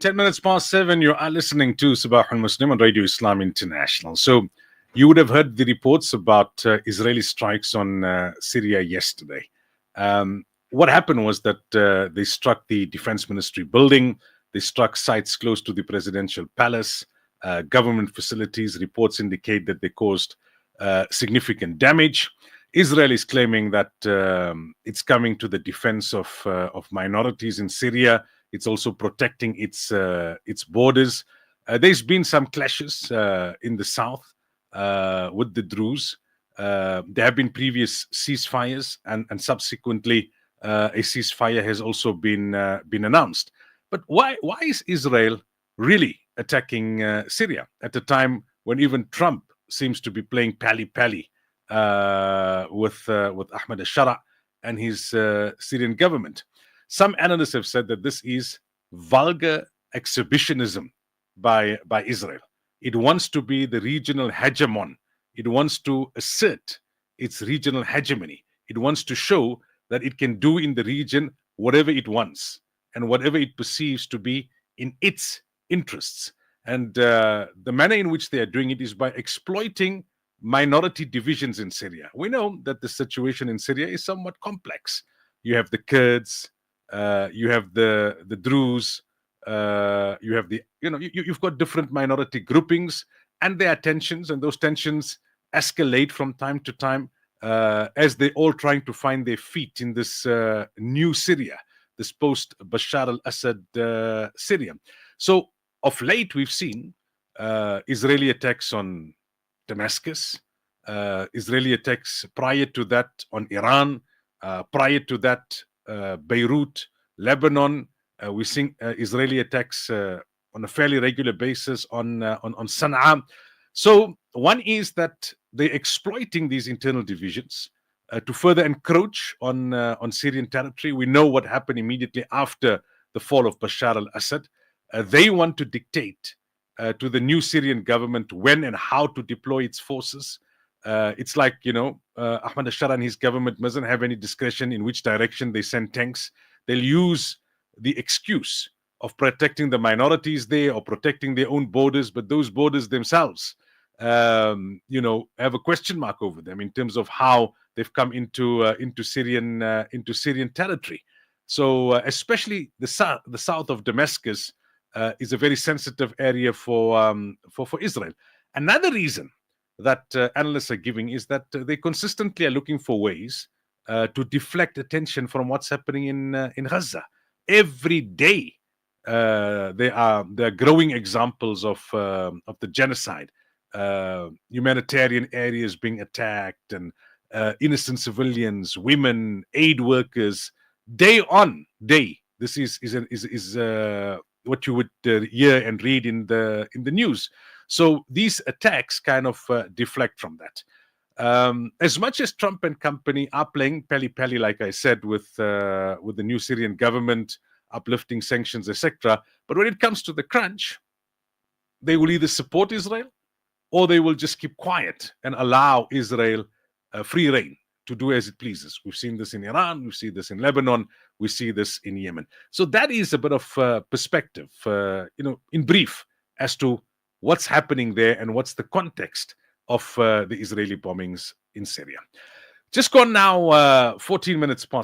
10 minutes past 7, you are listening to Sabah al-Muslim on Radio Islam International. So, you would have heard the reports about Israeli strikes on Syria yesterday. What happened was that they struck the defense ministry building, they struck sites close to the presidential palace, government facilities. Reports indicate that they caused significant damage. Israel is claiming that it's coming to the defense of minorities in Syria. It's also protecting its borders. There's been some clashes in the south with the Druze. There have been previous ceasefires, and subsequently a ceasefire has also been announced. But why is Israel really attacking Syria at a time when even Trump seems to be playing pally-pally with Ahmed al-Shara and his Syrian government? Some analysts have said that this is vulgar exhibitionism by Israel. It wants to be the regional hegemon. It wants to assert its regional hegemony. It wants to show that it can do in the region whatever it wants and whatever it perceives to be in its interests. And the manner in which they are doing it is by exploiting minority divisions in Syria. We know that the situation in Syria is somewhat complex. You have the Kurds, you have the Druze, you have you've got different minority groupings, and there are tensions, and those tensions escalate from time to time as they're all trying to find their feet in this new Syria, this post-Bashar al-Assad Syria. So of late, we've seen Israeli attacks on Damascus, Israeli attacks prior to that on Iran, prior to that Beirut, Lebanon. We're seeing Israeli attacks on a fairly regular basis on Sana'a. So one is that they're exploiting these internal divisions to further encroach on Syrian territory. We know what happened immediately after the fall of Bashar al-Assad. They want to dictate to the new Syrian government when and how to deploy its forces. It's like, Ahmed al-Shara and his government mustn't have any discretion in which direction they send tanks. They'll use the excuse of protecting the minorities there or protecting their own borders, but those borders themselves, have a question mark over them in terms of how they've come into Syrian territory. So, especially the south of Damascus is a very sensitive area for Israel. Another reason that analysts are giving is that they consistently are looking for ways to deflect attention from what's happening in Gaza. Every day, there are growing examples of the genocide, humanitarian areas being attacked, and innocent civilians, women, aid workers, day on day. This is what you would hear and read in the news. So these attacks kind of deflect from that. As much as Trump and company are playing pally-pally, like I said, with the new Syrian government, uplifting sanctions, etc., but when it comes to the crunch, they will either support Israel or they will just keep quiet and allow Israel free reign to do as it pleases. We've seen this in Iran, we've seen this in Lebanon, we see this in Yemen. So that is a bit of perspective, in brief, as to what's happening there and what's the context of the Israeli bombings in Syria. Just gone now, 14 minutes past